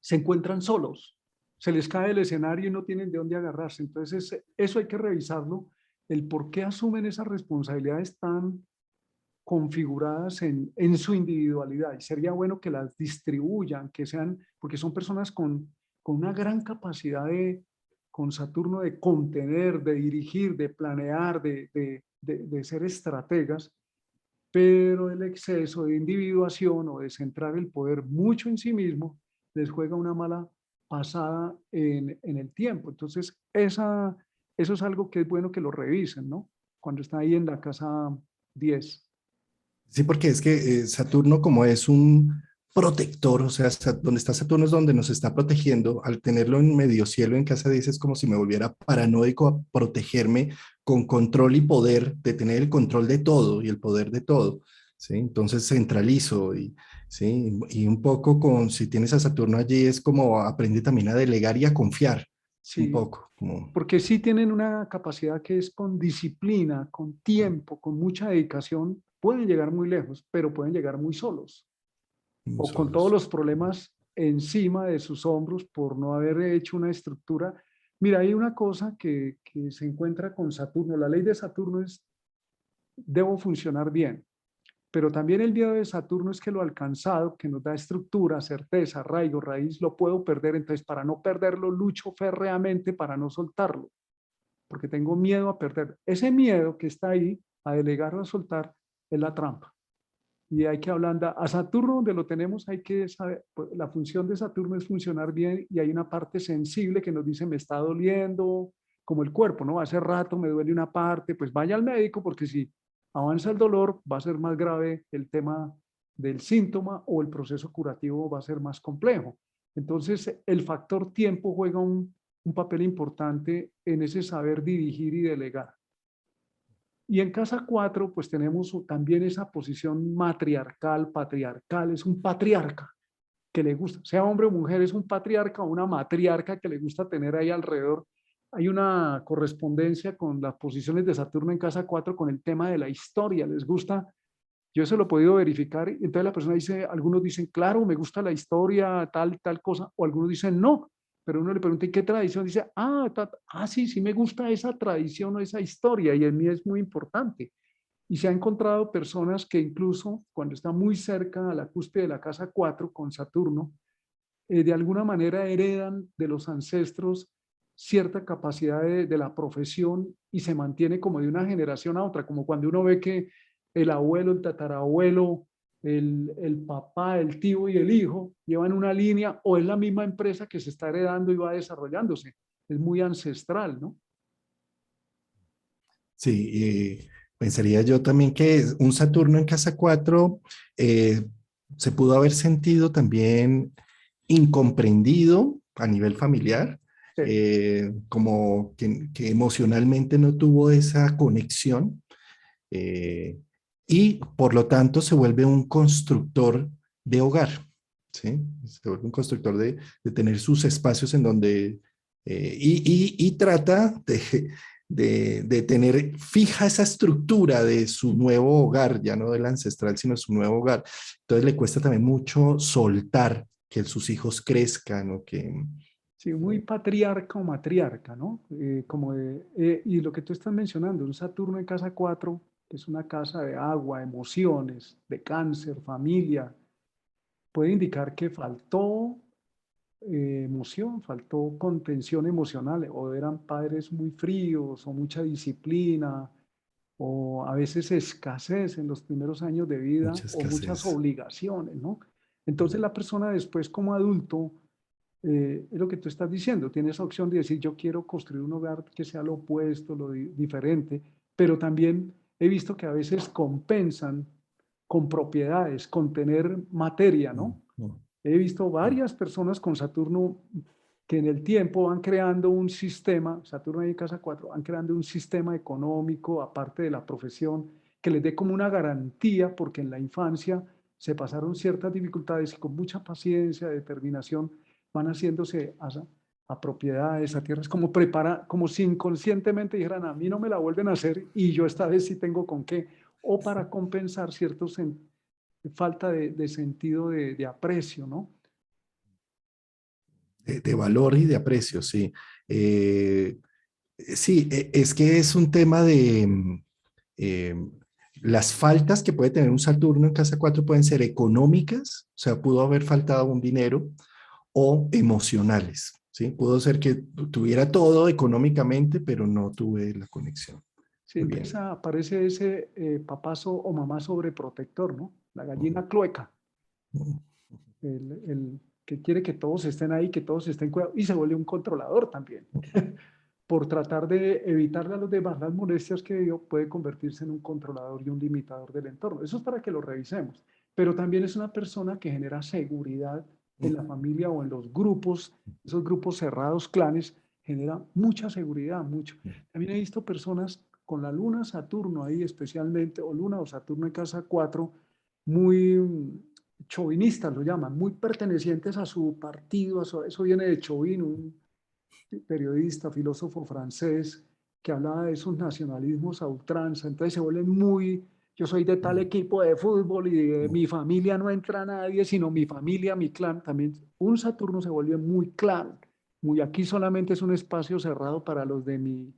se encuentran solos, se les cae el escenario y no tienen de dónde agarrarse. Entonces, eso hay que revisarlo, el por qué asumen esas responsabilidades tan configuradas en su individualidad. Y sería bueno que las distribuyan, que sean, porque son personas con una gran capacidad con Saturno de contener, de dirigir, de planear, de ser estrategas, pero el exceso de individuación o de centrar el poder mucho en sí mismo les juega una mala pasada en el tiempo. Entonces, eso es algo que es bueno que lo revisen, ¿no? Cuando está ahí en la casa 10. Sí, porque es que Saturno como es un protector, o sea, donde está Saturno es donde nos está protegiendo. Al tenerlo en medio cielo en casa 10 es como si me volviera paranoico a protegerme con control y poder, de tener el control de todo y el poder de todo, ¿sí? Entonces centralizo ¿sí? Y un poco con, si tienes a Saturno allí es como aprende también a delegar y a confiar, un Sí, poco, como porque sí tienen una capacidad que es con disciplina, con tiempo, con mucha dedicación, pueden llegar muy lejos, pero pueden llegar muy solos muy o con todos solos. los problemas encima de sus hombros por no haber hecho una estructura. Mira, hay una cosa que se encuentra con Saturno. La ley de Saturno es, debo funcionar bien, pero también el miedo de Saturno es que lo alcanzado, que nos da estructura, certeza, arraigo, raíz, lo puedo perder. Entonces, para no perderlo, lucho férreamente para no soltarlo, porque tengo miedo a perder. Ese miedo que está ahí, a delegar o a soltar, es la trampa. Y hay que ablandar. A Saturno, donde lo tenemos, hay que saber, pues, la función de Saturno es funcionar bien y hay una parte sensible que nos dice, me está doliendo, como el cuerpo, ¿no? Hace rato me duele una parte, pues vaya al médico porque si avanza el dolor va a ser más grave el tema del síntoma o el proceso curativo va a ser más complejo. Entonces, el factor tiempo juega un papel importante en ese saber dirigir y delegar. Y en casa 4 pues tenemos también esa posición matriarcal, patriarcal, es un patriarca que le gusta, sea hombre o mujer, es un patriarca o una matriarca que le gusta tener ahí alrededor. Hay una correspondencia con las posiciones de Saturno en casa 4 con el tema de la historia, les gusta, yo eso lo he podido verificar, y entonces la persona dice, algunos dicen, claro, me gusta la historia, tal cosa, o algunos dicen, no, pero uno le pregunta, ¿y qué tradición? Dice, sí, sí me gusta esa tradición o esa historia, y en mí es muy importante. Y se ha encontrado personas que incluso cuando está muy cerca a la cúspide de la casa 4 con Saturno, de alguna manera heredan de los ancestros cierta capacidad de la profesión y se mantiene como de una generación a otra, como cuando uno ve que el abuelo, el tatarabuelo, el papá, el tío y el hijo llevan una línea o es la misma empresa que se está heredando y va desarrollándose. Es muy ancestral, ¿no? Sí, pensaría yo también que un Saturno en casa 4 se pudo haber sentido también incomprendido a nivel familiar, Sí, como que emocionalmente no tuvo esa conexión eh, y por lo tanto se vuelve un constructor de hogar, ¿sí? Se vuelve un constructor de tener sus espacios en donde, y trata de tener fija esa estructura de su nuevo hogar, ya no del ancestral, sino su nuevo hogar. Entonces le cuesta también mucho soltar que sus hijos crezcan o que... sí, muy patriarca o matriarca, ¿no? Y lo que tú estás mencionando, un Saturno en casa 4 que es una casa de agua, emociones, de cáncer, familia, puede indicar que faltó emoción, faltó contención emocional, o eran padres muy fríos, o mucha disciplina, o a veces escasez en los primeros años de vida, Mucha o muchas escasez. obligaciones, ¿no? Entonces la persona después como adulto, es lo que tú estás diciendo, tiene esa opción de decir, yo quiero construir un hogar que sea lo opuesto, diferente, pero también he visto que a veces compensan con propiedades, con tener materia, ¿no? He visto varias personas con Saturno que en el tiempo van creando un sistema, Saturno ahí en casa 4, van creando un sistema económico, aparte de la profesión, que les dé como una garantía, porque en la infancia se pasaron ciertas dificultades y con mucha paciencia, determinación, van haciéndose a propiedades, a tierras, como si inconscientemente dijeran, a mí no me la vuelven a hacer y yo esta vez sí tengo con qué, o para compensar ciertos falta de sentido de aprecio, ¿no? De valor y de aprecio, sí. Eh, sí, es que es un tema de eh, las faltas que puede tener un Saturno en casa 4 pueden ser económicas, o sea, pudo haber faltado un dinero, o emocionales, ¿sí? Pudo ser que tuviera todo económicamente, pero no tuve la conexión. Sí, Muy entonces bien. aparece ese papazo o mamá sobreprotector, ¿no? La gallina clueca, el que quiere que todos estén ahí, que todos estén cuidados, y se vuelve un controlador también. Por tratar de evitarle a los demás las molestias que dio, puede convertirse en un controlador y un limitador del entorno. Eso es para que lo revisemos. Pero también es una persona que genera seguridad en la familia o en los grupos, esos grupos cerrados, clanes, genera mucha seguridad, mucho. También he visto personas con la luna Saturno ahí especialmente, o luna o Saturno en casa 4 muy chauvinistas lo llaman, muy pertenecientes a su partido, eso viene de Chauvin, un periodista, filósofo francés, que hablaba de esos nacionalismos a ultranza, entonces se vuelven muy, yo soy de tal equipo de fútbol y de mi familia no entra nadie, sino mi familia, mi clan, también un Saturno se vuelve muy clan, muy aquí solamente es un espacio cerrado para los de mi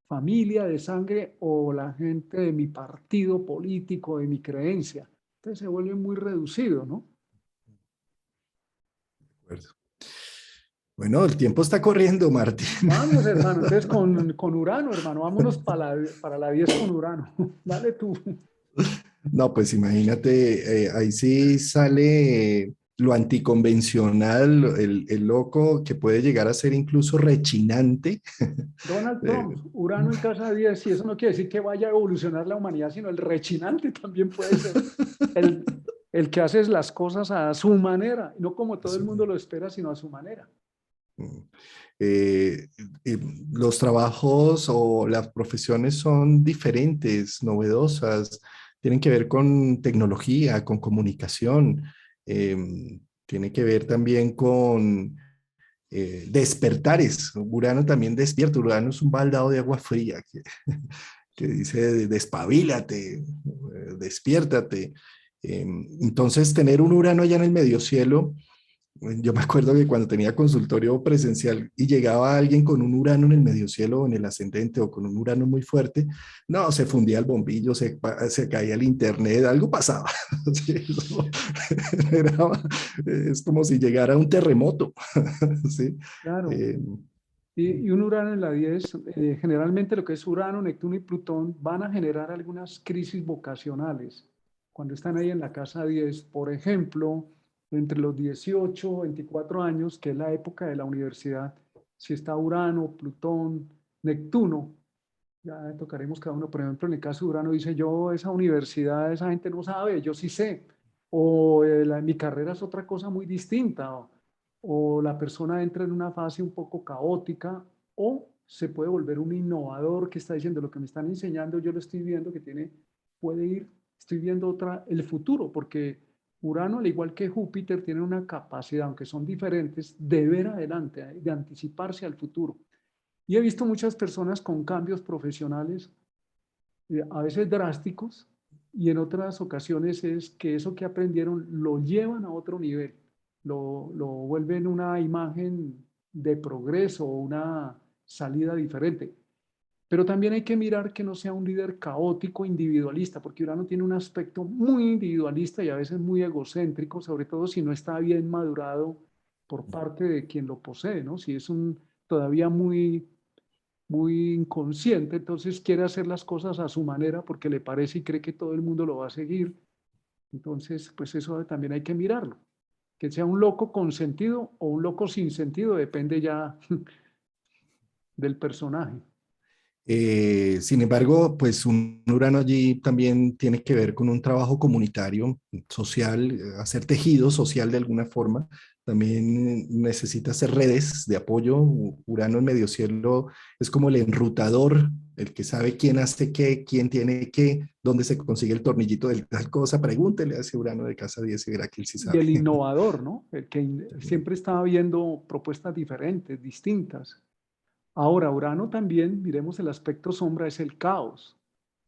familia de sangre o la gente de mi partido político, de mi creencia. Entonces se vuelve muy reducido, ¿no? Bueno, el tiempo está corriendo, Martín. Vamos, hermano, entonces con Urano, hermano, vámonos para la 10 con Urano. Dale tú. No, pues imagínate, ahí sí sale lo anticonvencional, el loco que puede llegar a ser incluso rechinante. Donald Eh, Trump, Urano en casa 10, y eso no quiere decir que vaya a evolucionar la humanidad, sino el rechinante también puede ser el, el que hace las cosas a su manera, no como todo el mundo lo espera, sino a su manera. eh, eh, los trabajos o las profesiones son diferentes, novedosas, tienen que ver con tecnología, con comunicación, tiene que ver también con despertares. Urano también despierta, Urano es un baldado de agua fría que dice despabilate, despiértate. Entonces, tener un Urano allá en el medio cielo, yo me acuerdo que cuando tenía consultorio presencial y llegaba alguien con un Urano en el medio cielo o en el ascendente o con un Urano muy fuerte, no, se fundía el bombillo, se caía el internet, algo pasaba. Sí, era, es como si llegara un terremoto. Sí. Claro. Eh, Y un Urano en la 10, generalmente lo que es Urano, Neptuno y Plutón van a generar algunas crisis vocacionales cuando están ahí en la casa 10. Por ejemplo, entre los 18 24 años, que es la época de la universidad, si está Urano, Plutón, Neptuno, ya tocaremos cada uno. Por ejemplo, en el caso de Urano dice yo, esa universidad, esa gente no sabe, yo sí sé. O mi carrera es otra cosa muy distinta. O la persona entra en una fase un poco caótica o se puede volver un innovador que está diciendo lo que me están enseñando, yo lo estoy viendo que tiene, puede ir, estoy viendo el futuro, porque Urano, al igual que Júpiter, tiene una capacidad, aunque son diferentes, de ver adelante, de anticiparse al futuro. Y he visto muchas personas con cambios profesionales, a veces drásticos, y en otras ocasiones es que eso que aprendieron lo llevan a otro nivel, lo vuelven una imagen de progreso o una salida diferente. Pero también hay que mirar que no sea un líder caótico, individualista, porque Urano tiene un aspecto muy individualista y a veces muy egocéntrico, sobre todo si no está bien madurado por parte de quien lo posee, ¿no? Si es un todavía muy inconsciente, entonces quiere hacer las cosas a su manera porque le parece y cree que todo el mundo lo va a seguir. Entonces, pues eso también hay que mirarlo. Que sea un loco con sentido o un loco sin sentido, depende ya del personaje. Sin embargo, pues un Urano allí también tiene que ver con un trabajo comunitario, social, hacer tejido social de alguna forma. También necesita hacer redes de apoyo. Urano en medio cielo es como el enrutador, el que sabe quién hace qué, quién tiene qué, dónde se consigue el tornillito de tal cosa. Pregúntele a ese Urano de casa 10 y verá que él sí Y sabe. el innovador, ¿no? El que siempre estaba viendo propuestas diferentes, distintas. Ahora, Urano también, miremos el aspecto sombra, es el caos.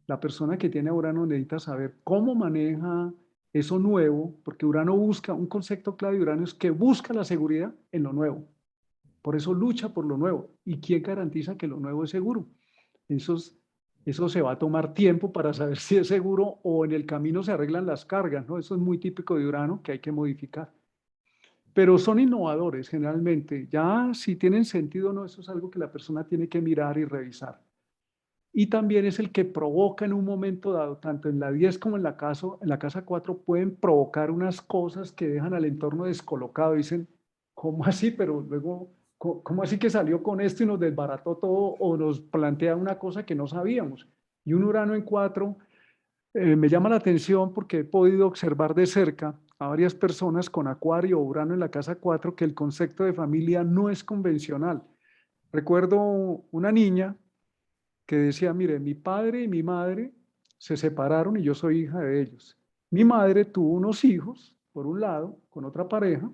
La persona que tiene a Urano necesita saber cómo maneja eso nuevo, porque Urano busca, un concepto clave de Urano es que busca la seguridad en lo nuevo. Por eso lucha por lo nuevo. ¿Y quién garantiza que lo nuevo es seguro? Eso, eso se va a tomar tiempo para saber si es seguro o en el camino se arreglan las cargas, ¿no? Eso es muy típico de Urano que hay que modificar. Pero son innovadores generalmente. Ya si tienen sentido o no, eso es algo que la persona tiene que mirar y revisar. y también es el que provoca en un momento dado, tanto en la 10 como en la casa 4, pueden provocar unas cosas que dejan al entorno descolocado. Dicen, ¿cómo así? Pero luego, ¿cómo así que salió con esto y nos desbarató todo o nos plantea una cosa que no sabíamos? Y un Urano en 4 me llama la atención porque he podido observar de cerca a varias personas con Acuario o Urano en la casa 4 que el concepto de familia no es convencional. Recuerdo una niña que decía, mire, mi padre y mi madre se separaron y yo soy hija de ellos. Mi madre tuvo unos hijos, por un lado, con otra pareja,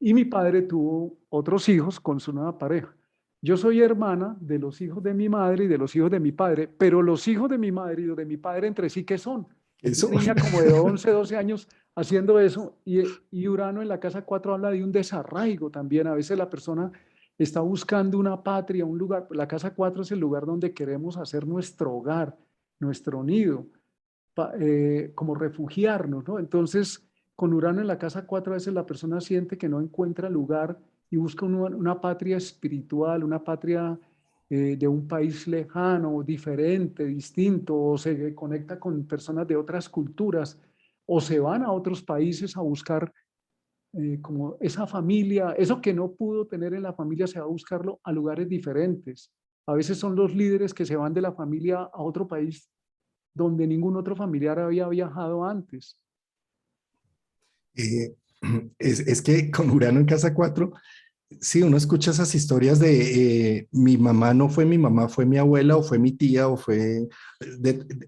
y mi padre tuvo otros hijos con su nueva pareja. Yo soy hermana de los hijos de mi madre y de los hijos de mi padre, pero los hijos de mi madre y los de mi padre entre sí, ¿qué son? Una Eso. niña como de 11, 12 años haciendo eso, y Urano en la casa 4 habla de un desarraigo también. A veces la persona está buscando una patria, un lugar. La casa 4 es el lugar donde queremos hacer nuestro hogar, nuestro nido, como refugiarnos, ¿no? Entonces, con Urano en la casa 4 a veces la persona siente que no encuentra lugar y busca una patria espiritual, una patria de un país lejano, diferente, distinto, o se conecta con personas de otras culturas, o se van a otros países a buscar como esa familia, eso que no pudo tener en la familia, se va a buscarlo a lugares diferentes. A veces son los líderes que se van de la familia a otro país donde ningún otro familiar había viajado antes. Eh, es que con Urano en casa 4, sí, uno escucha esas historias de mi mamá no fue mi mamá, fue mi abuela o fue mi tía o fue...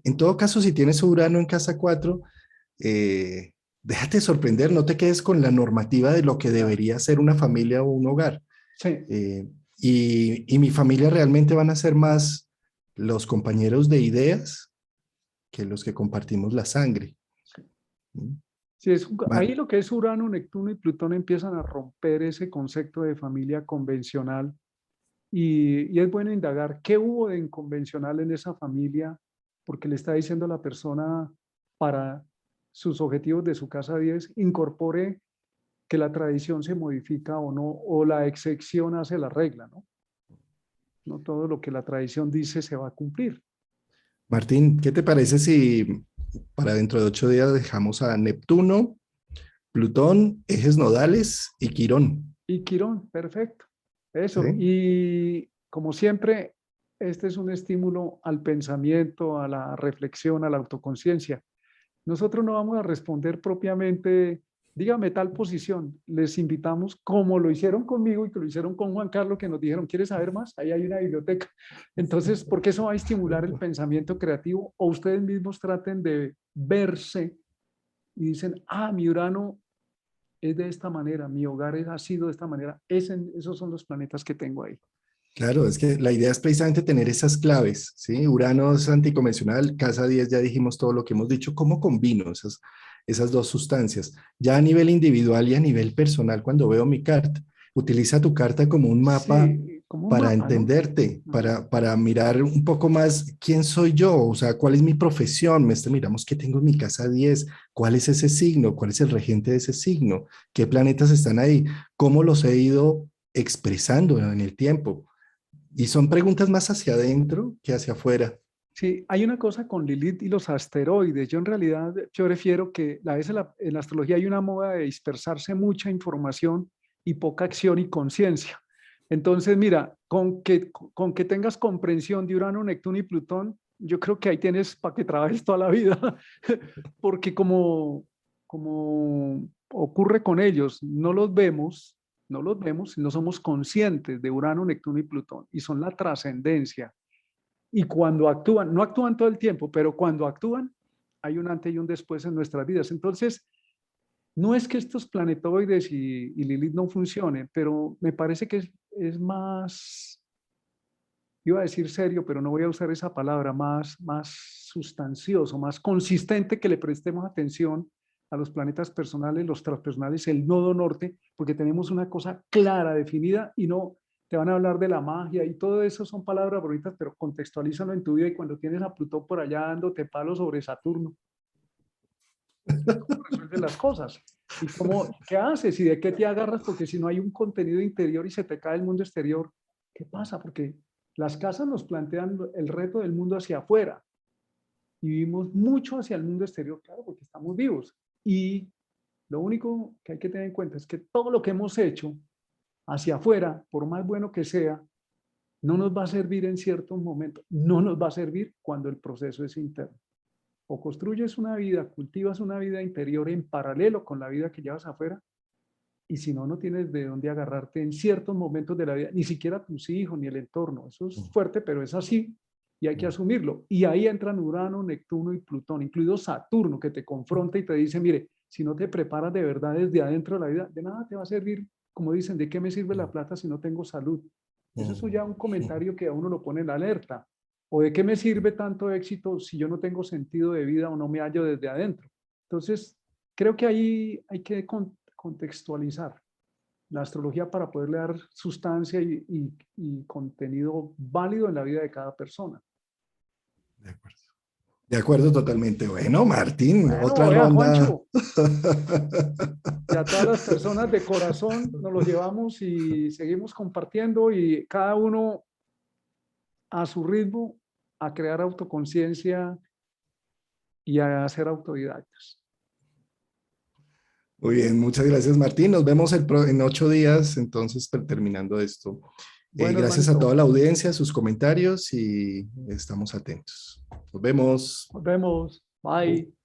en todo caso, si tienes Urano en casa 4, eh, déjate sorprender, no te quedes con la normativa de lo que Claro. debería ser una familia o un hogar. Sí, Eh, y mi familia realmente van a ser más los compañeros de ideas que los que compartimos la sangre. sí. ¿Mm? Sí, Ma- ahí lo que es Urano, Neptuno y Plutón empiezan a romper ese concepto de familia convencional y es bueno indagar qué hubo de inconvencional en esa familia, porque le está diciendo a la persona para sus objetivos de su casa 10 incorpore que la tradición se modifica o no, o la excepción hace la regla, ¿no? No todo lo que la tradición dice se va a cumplir. Martín, ¿qué te parece si para dentro de 8 días dejamos a Neptuno, Plutón, ejes nodales y Quirón? Y Quirón, perfecto. Eso. ¿Sí? Y como siempre, este es un estímulo al pensamiento, a la reflexión, a la autoconciencia. Nosotros no vamos a responder propiamente, dígame tal posición. Les invitamos, como lo hicieron conmigo y que lo hicieron con Juan Carlos, que nos dijeron, ¿quieres saber más? Ahí hay una biblioteca. Entonces, porque eso va a estimular el pensamiento creativo o ustedes mismos traten de verse y dicen, ah, mi Urano es de esta manera, mi hogar ha sido de esta manera. Esos son los planetas que tengo ahí. Claro, es que la idea es precisamente tener esas claves, ¿sí? Urano es anticonvencional, casa 10 ya dijimos todo lo que hemos dicho, ¿cómo combino esas dos sustancias? Ya a nivel individual y a nivel personal, cuando veo mi carta, utiliza tu carta como un mapa Sí, como un para mapa, ¿no? entenderte, Ajá. para mirar un poco más quién soy yo, o sea, cuál es mi profesión. Miramos qué tengo en mi casa 10, cuál es ese signo, cuál es el regente de ese signo, qué planetas están ahí, cómo los he ido expresando en el tiempo. Y son preguntas más hacia adentro que hacia afuera. Sí, hay una cosa con Lilith y los asteroides. Yo en realidad, yo prefiero que a veces en la astrología hay una moda de dispersarse mucha información y poca acción y conciencia. Entonces, mira, con que tengas comprensión de Urano, Neptuno y Plutón, yo creo que ahí tienes para que trabajes toda la vida, porque como ocurre con ellos, no los vemos, no somos conscientes de Urano, Neptuno y Plutón, y son la trascendencia y cuando actúan, no actúan todo el tiempo, pero cuando actúan, hay un antes y un después en nuestras vidas. Entonces, no es que estos planetoides y Lilith no funcionen, pero me parece que es más, iba a decir serio, pero no voy a usar esa palabra, más sustancioso, más consistente que le prestemos atención a los planetas personales, los transpersonales, el nodo norte, porque tenemos una cosa clara, definida y no te van a hablar de la magia y todo eso son palabras bonitas, pero contextualízalo en tu vida y cuando tienes a Plutón por allá dándote palos sobre Saturno, ¿cómo resuelves las cosas? ¿Y qué haces? ¿Y de qué te agarras? Porque si no hay un contenido interior y se te cae el mundo exterior, ¿qué pasa? Porque Las casas nos plantean el reto del mundo hacia afuera y vivimos mucho hacia el mundo exterior, claro, porque estamos vivos. Y lo único que hay que tener en cuenta es que todo lo que hemos hecho hacia afuera, por más bueno que sea, no nos va a servir en ciertos momentos, no nos va a servir cuando el proceso es interno. O construyes una vida, cultivas una vida interior en paralelo con la vida que llevas afuera, y si no, no tienes de dónde agarrarte en ciertos momentos de la vida, ni siquiera tus hijos, ni el entorno. Eso es fuerte, pero es así y hay que asumirlo. Y ahí entran Urano, Neptuno y Plutón, incluido Saturno, que te confronta y te dice, mire, si no te preparas de verdad desde adentro de la vida, de nada te va a servir, como dicen, ¿de qué me sirve la plata si no tengo salud? Eso es ya un comentario que a uno lo pone en la alerta. ¿O de qué me sirve tanto éxito si yo no tengo sentido de vida o no me hallo desde adentro? Entonces, creo que ahí hay que contextualizar la astrología para poderle dar sustancia y contenido válido en la vida de cada persona. De acuerdo. De acuerdo, totalmente. Bueno, Martín, Bueno, otra vea, ronda. Juancho, y a todas las personas de corazón nos los llevamos y seguimos compartiendo y cada uno a su ritmo a crear autoconciencia y a ser autodidactas. Muy bien, muchas gracias, Martín. Nos vemos en 8 días, entonces, terminando esto. Bueno, Gracias a toda hermanito, la audiencia, sus comentarios y estamos atentos. Nos vemos. nos vemos. Bye.